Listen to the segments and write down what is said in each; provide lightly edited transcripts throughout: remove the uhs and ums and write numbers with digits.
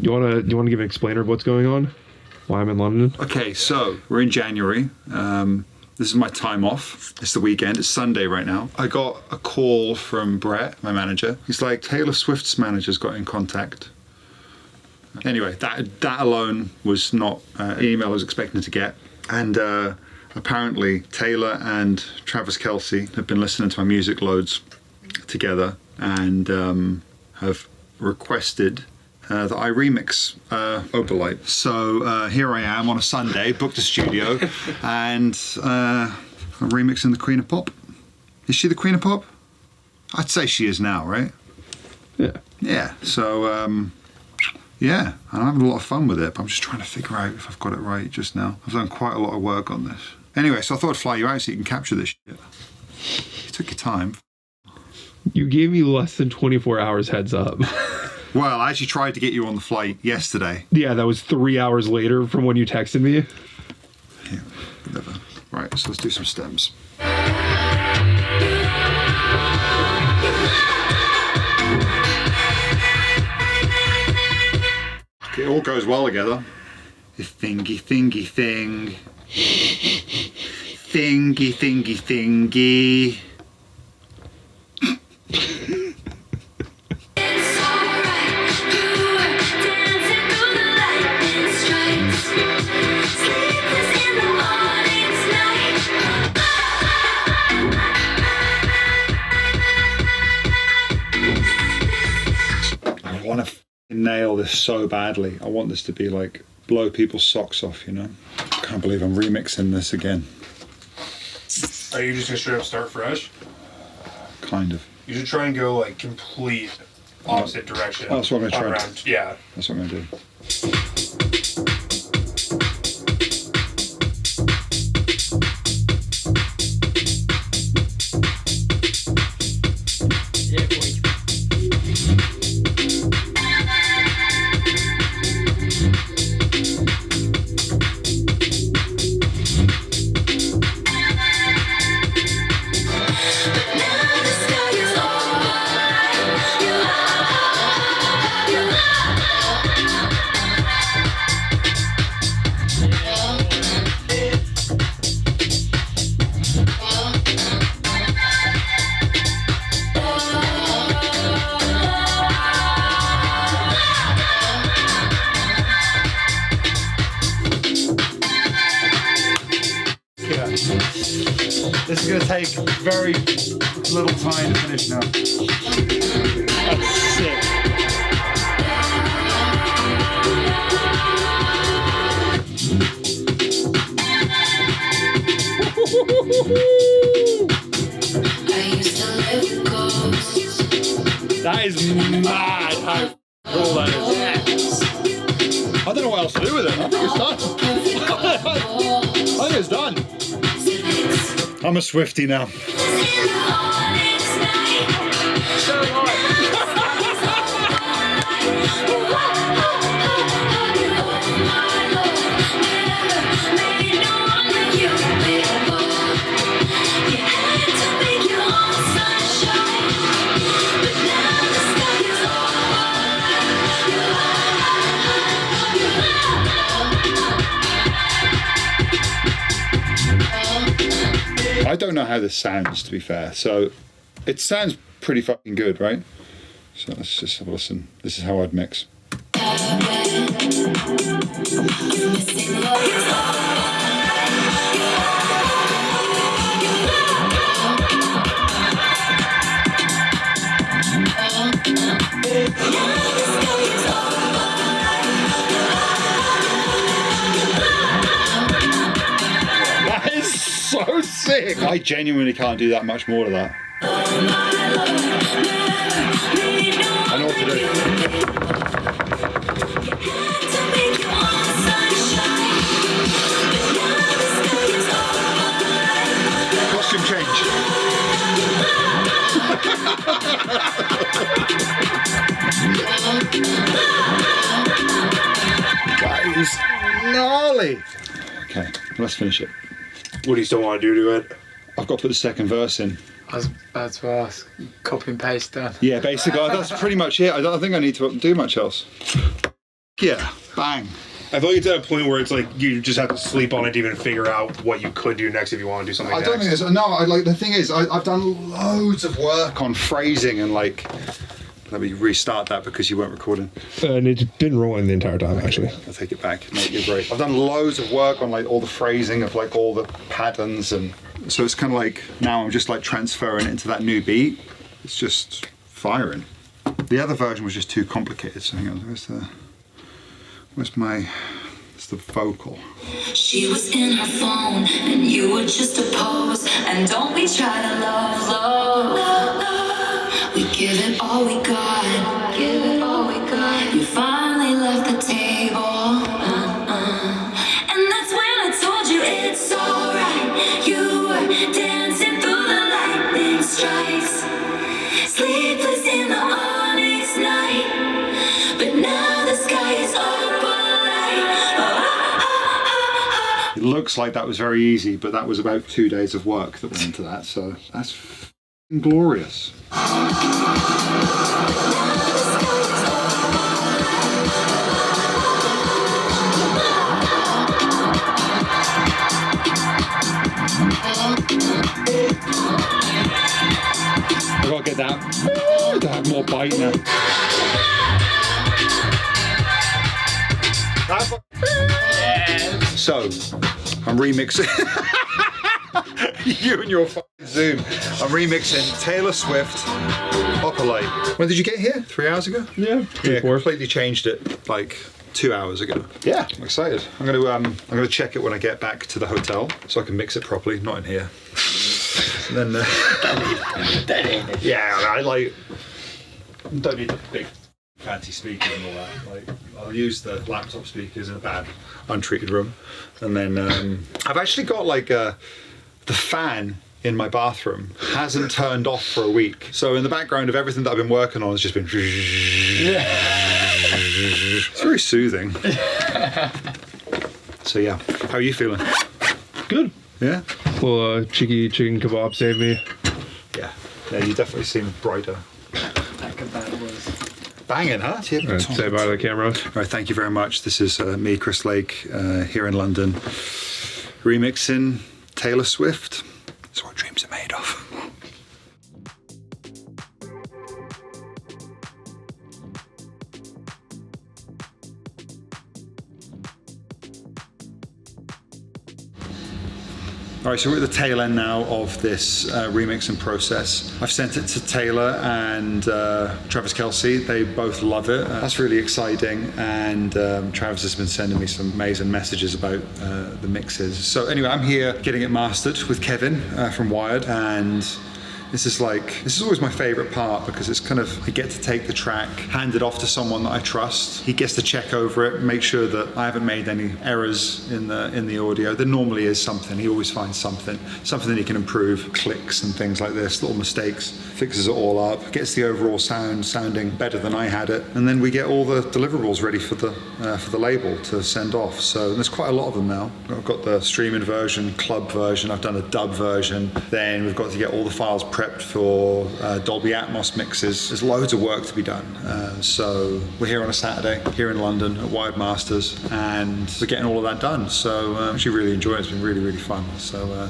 You wanna give an explainer of what's going on? Why I'm in London? Okay, so we're in January. This is my time off. It's the weekend. It's Sunday right now. I got a call from Brett, my manager. He's like, Taylor Swift's manager's got in contact. Anyway, that alone was not an email I was expecting to get. And apparently Taylor and Travis Kelce have been listening to my music loads together and have requested that I remix Opalite. So here I am on a Sunday, booked a studio, and I'm remixing the Queen of Pop. Is she the Queen of Pop? I'd say she is now, right? Yeah. Yeah, so yeah, and I'm having a lot of fun with it, but I'm just trying to figure out if I've got it right just now. I've done quite a lot of work on this. Anyway, so I thought I'd fly you out so you can capture this shit. You took your time. You gave me less than 24 hours heads up. Well, I actually tried to get you on the flight yesterday. Yeah, that was 3 hours later from when you texted me. Yeah, whatever. Right, so let's do some stems. It all goes well together. Thingy, thingy, thing. Thingy, thingy, thingy. I want to nail this so badly. I want this to be like blow people's socks off, you know? I can't believe I'm remixing this again. Are you just gonna straight up start fresh? Kind of. You should try and go like complete opposite direction. Oh, that's what I'm gonna try. Yeah. That's what I'm gonna do. This is going to take very little time to finish now. That's sick. That is mad how cool that is. I don't know what else to do with it. I think it's done. I think it's done. I'm a Swiftie now. I don't know how this sounds, to be fair. So it sounds pretty fucking good, right? So let's just have a listen. This is how I'd mix. So sick! I genuinely can't do that much more to that. I know what to do. Costume change. That is gnarly. Okay, let's finish it. What do you still want to do to it? I've got to put the second verse in. I was about to ask. Copy and paste done. Yeah, basically, that's pretty much it. I don't think I need to do much else. yeah, bang. I feel like it's at a point where it's like you just have to sleep on it to even figure out what you could do next if you want to do something I next. don't think it's, no, the thing is, I've done loads of work on phrasing and like, let me restart that because you weren't recording. And it didn't rewind the entire time, actually. I'll take it back. Mate, you're great. I've done loads of work on like all the phrasing of like all the patterns, and so it's kind of like now I'm just like transferring it into that new beat. It's just firing. The other version was just too complicated. So hang on, where's the vocal? She was in her phone and you were just a pose. And don't we try to love? We give it all we got. Give it all we got. You finally left the table. And that's when I told you it's alright. You were dancing through the lightning strikes. Sleepless in the onyx night. But now the sky is Opalite. It looks like that was very easy, but that was about 2 days of work that went into that. So that's glorious. I gotta get that to have more bite now. So, I'm remixing. You and your fucking Zoom. I'm remixing Taylor Swift, Opalite. When did you get here? 3 hours ago? Yeah, Yeah, completely changed it like 2 hours ago. Yeah, I'm excited. I'm gonna check it when I get back to the hotel so I can mix it properly. Not in here. And then, yeah, I like. Don't need the big fancy speakers and all that. Like, I'll use the laptop speakers in a bad, untreated room, and then I've actually got like the fan in my bathroom hasn't turned off for a week. So in the background of everything that I've been working on has just been. It's very soothing. So yeah, how are you feeling? Good. Yeah. Well, cheeky chicken kebab saved me. Yeah. Yeah, you definitely seem brighter. That kebab was. Banging, huh? Say bye to the camera. All right, thank you very much. This is me, Chris Lake, here in London, remixing Taylor Swift. That's what dreams are made of. All right, so we're at the tail end now of this remixing process. I've sent it to Taylor and Travis Kelce. They both love it. That's really exciting. And Travis has been sending me some amazing messages about the mixes. So anyway, I'm here getting it mastered with Kevin from Wired. And this is always my favorite part because it's kind of, I get to take the track, hand it off to someone that I trust. He gets to check over it, make sure that I haven't made any errors in the audio. There normally is something. He always finds something that he can improve, clicks and things like this, little mistakes, fixes it all up, gets the overall sounding better than I had it. And then we get all the deliverables ready for the label to send off. So there's quite a lot of them now. I've got the streaming version, club version, I've done a dub version. Then we've got to get all the files prepped for Dolby Atmos mixes. There's loads of work to be done. So we're here on a Saturday, here in London at Wired Masters, and we're getting all of that done. So I'm actually really enjoying it. It's been really, really fun. So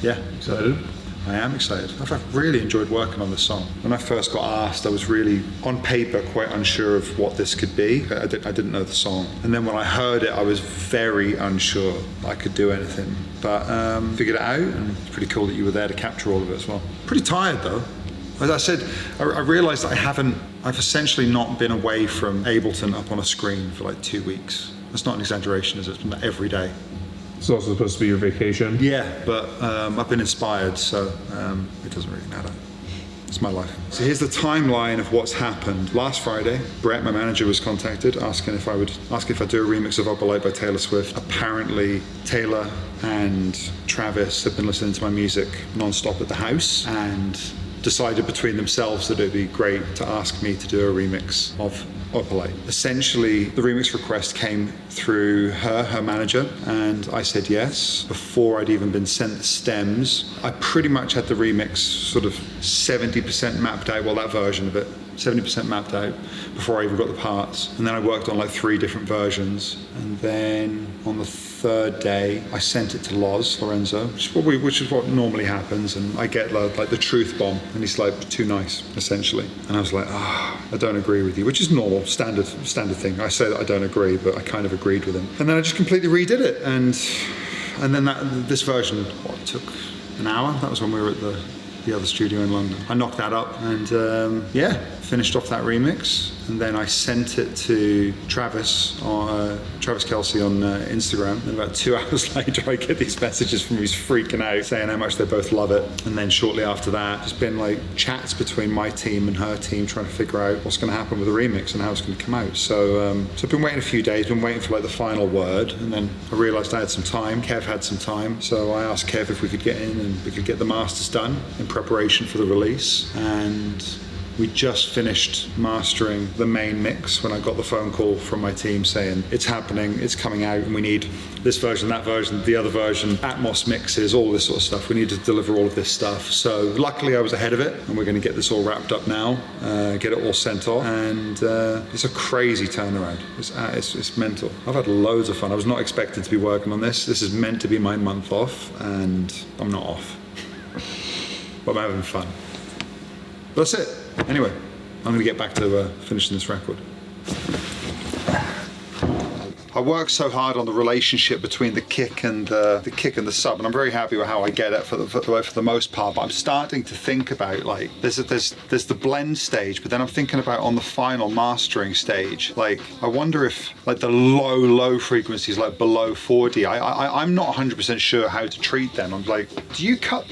yeah. Excited? I am excited. I've really enjoyed working on this song. When I first got asked, I was really, on paper, quite unsure of what this could be. I didn't know the song. And then when I heard it, I was very unsure I could do anything. But figured it out, and it's pretty cool that you were there to capture all of it as well. Pretty tired though. As I said, I realised that I've essentially not been away from Ableton up on a screen for like 2 weeks. That's not an exaggeration, is it? It's been like every day. It's also supposed to be your vacation. Yeah, but I've been inspired, so it doesn't really matter. It's my life. So here's the timeline of what's happened. Last Friday, Brett, my manager, was contacted asking if I'd do a remix of Opalite by Taylor Swift. Apparently, Taylor and Travis have been listening to my music non-stop at the house and decided between themselves that it'd be great to ask me to do a remix of Opalite. Essentially, the remix request came through her manager, and I said yes. Before I'd even been sent the stems, I pretty much had the remix sort of 70% mapped out, well, that version of it 70% mapped out before I even got the parts. And then I worked on like 3 different versions. And then on the 3rd day, I sent it to Lorenzo, which is what normally happens. And I get like the truth bomb, and he's like, too nice, essentially. And I was like, I don't agree with you, which is normal, standard thing. I say that I don't agree, but I kind of agreed with him. And then I just completely redid it. And then this version, took an hour. That was when we were at the other studio in London. I knocked that up and finished off that remix, and then I sent it to Travis Kelsey on Instagram, and about 2 hours later I get these messages from him. He's freaking out saying how much they both love it. And then shortly after that, there's been like chats between my team and her team trying to figure out what's going to happen with the remix and how it's going to come out. So I've been waiting a few days, been waiting for like the final word, and then I realised I had some time. Kev had some time, so I asked Kev if we could get in and we could get the masters done in preparation for the release. And we just finished mastering the main mix when I got the phone call from my team saying it's happening, it's coming out, and we need this version, that version, the other version, Atmos mixes, all this sort of stuff. We need to deliver all of this stuff. So luckily I was ahead of it, and we're going to get this all wrapped up now, get it all sent off, and it's a crazy turnaround. It's mental. I've had loads of fun. I was not expecting to be working on this. This is meant to be my month off, and I'm not off. But I'm having fun. That's it. Anyway, I'm going to get back to finishing this record. I work so hard on the relationship between the kick and the sub, and I'm very happy with how I get it for the most part. But I'm starting to think about like there's the blend stage, but then I'm thinking about on the final mastering stage. Like I wonder if like the low frequencies, like below 40, I'm not 100% sure how to treat them. I'm like, do you cut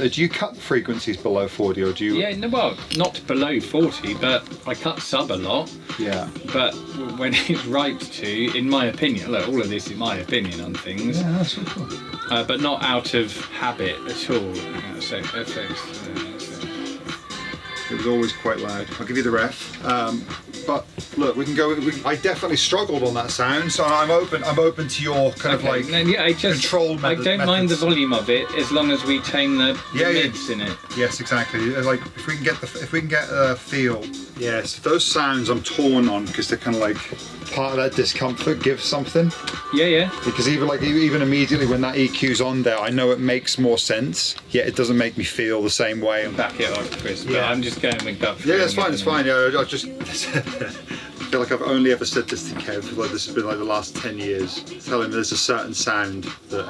frequencies below 40, or do you? Yeah, no, well, not below 40, but I cut sub a lot. Yeah. But when it's right to, in my opinion, look, all of this is my opinion on things. Yeah, that's so cool. But not out of habit at all. So FX. It was always quite loud. I'll give you the ref. But look, we can go. I definitely struggled on that sound, so I'm open to your kind of like control methods. I don't mind the volume of it as long as we tame the mids in it. Yes, exactly. Like if we can get a feel. Yes, those sounds I'm torn on because they're kind of like part of that discomfort gives something. Yeah. Because even immediately when that EQ's on there, I know it makes more sense. Yet it doesn't make me feel the same way. Back it off, Chris. But Yeah. I'm just going with gut. Yeah, it's fine. It's fine. Yeah, I just I feel like I've only ever said this to Kev. Like this has been like the last 10 years. Tell him there's a certain sound that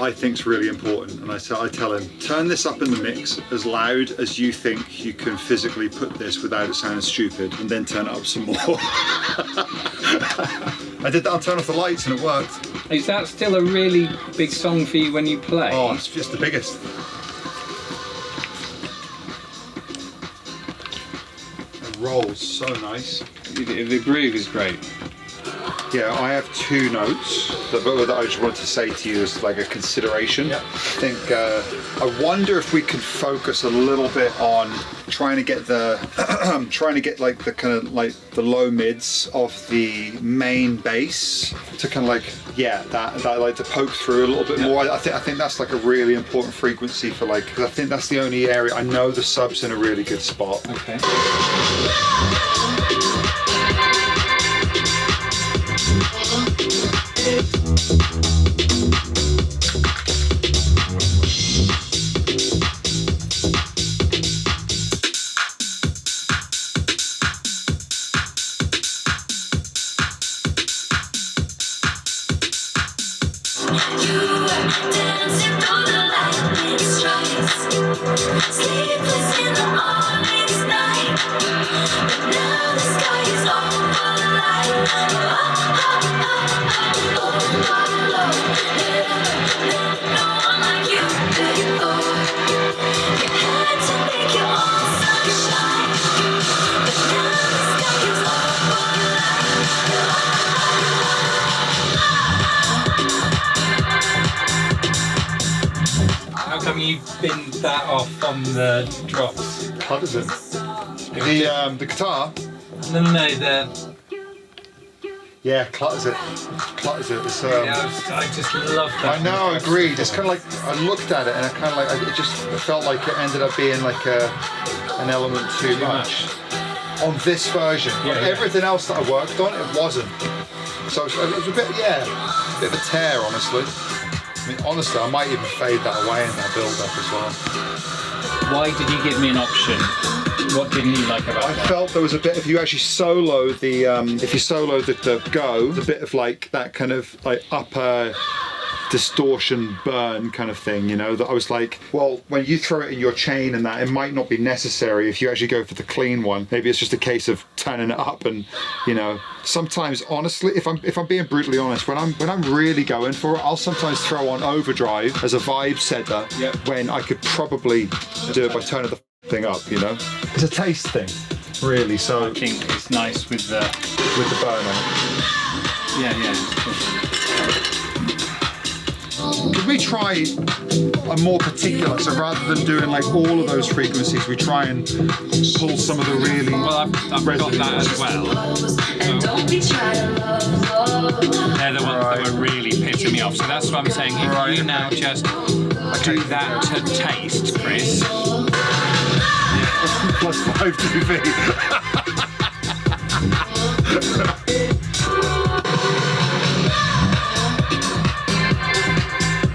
I think's really important, and I tell him turn this up in the mix as loud as you think you can physically put this without it sounding stupid, and then turn it up some more. I did that on Turn Off the Lights, and it worked. Is that still a really big song for you when you play? Oh, it's just the biggest. It rolls so nice. The groove is great. Yeah, I have 2 notes that I just wanted to say to you as like a consideration. Yep. I think I wonder if we could focus a little bit on trying to get like the kind of like the low mids of the main bass to kind of like that like to poke through a little bit more. I think that's like a really important frequency for like, because I think that's the only area I know the sub's in a really good spot. Okay. Sleepless in the morning's night, but now the sky is no one like you before. You had to make your own sunshine, but now the sky is How come you binned that off on the drops? What is it? The guitar? No, the... Yeah, clutters it. It's, I just love that. I know, I agreed. It's kind of like, I looked at it and I kind of like, it felt like it ended up being like an element too much. on this version. On everything else that I worked on, it wasn't. So it was a bit, a bit of a tear, honestly. I mean, honestly, I might even fade that away in that build-up as well. Why did you give me an option? What didn't you like about I that? felt there was a bit, if you actually solo the, if you solo the go, there's a bit of like that kind of like upper distortion burn kind of thing, you know, that I was like, well, when you throw it in your chain and that, it might not be necessary if you actually go for the clean one. Maybe it's just a case of turning it up, and you know, sometimes honestly, if I'm being brutally honest, when I'm really going for it, I'll sometimes throw on overdrive as a vibe setter when I could probably do it by turning the thing up, you know. It's a taste thing, really. So I think it's nice with the burn on it. yeah. Could we try a more particular, so rather than doing like all of those frequencies, we try and pull some of the really I've got that as well. They're the ones that were really pissing me off. So that's what I'm saying. If you now just do that to taste, Chris. plus 5 dB.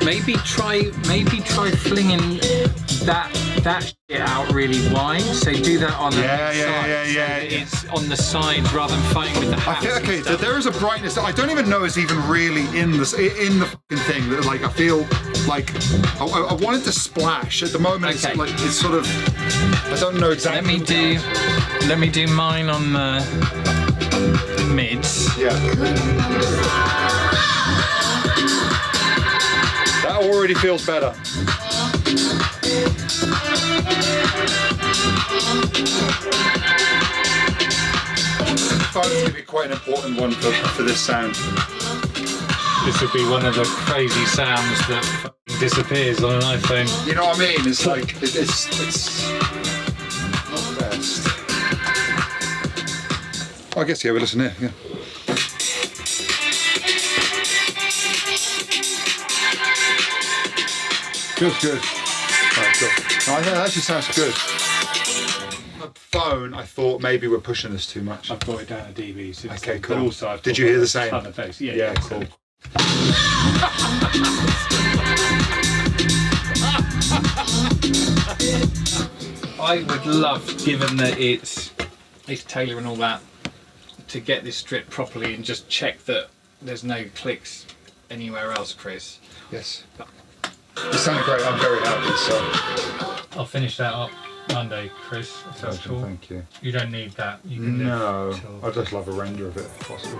Maybe try flinging that shit out really wide. So do that on the side. So it's on the sides rather than fighting with the hats. Okay, so there is a brightness that I don't even know is even really in the fucking thing. That like I feel like I wanted to splash at the moment. Okay. It's sort of, I don't know exactly. Let me do mine on the mids. Yeah. That already feels better. The phone's going to be quite an important one for this sound. This would be one of the crazy sounds that fucking disappears on an iPhone. You know what I mean? It's like, it's not the best. I guess, yeah, we listen here, yeah. Good. Alright, cool. No, I think that actually sounds good. The phone, I thought maybe we're pushing this too much. I've brought it down to dB. So Okay, cool. But also I've Did you hear the same? ton of bass. Yeah, cool. I would love, given that it's Taylor and all that, to get this strip properly and just check that there's no clicks anywhere else, Chris. Yes. It sounded great. I'm very happy, so. I'll finish that up Monday, Chris, if that's cool. Thank you. You don't need that. You can No, live till... I'd just love a render of it if possible.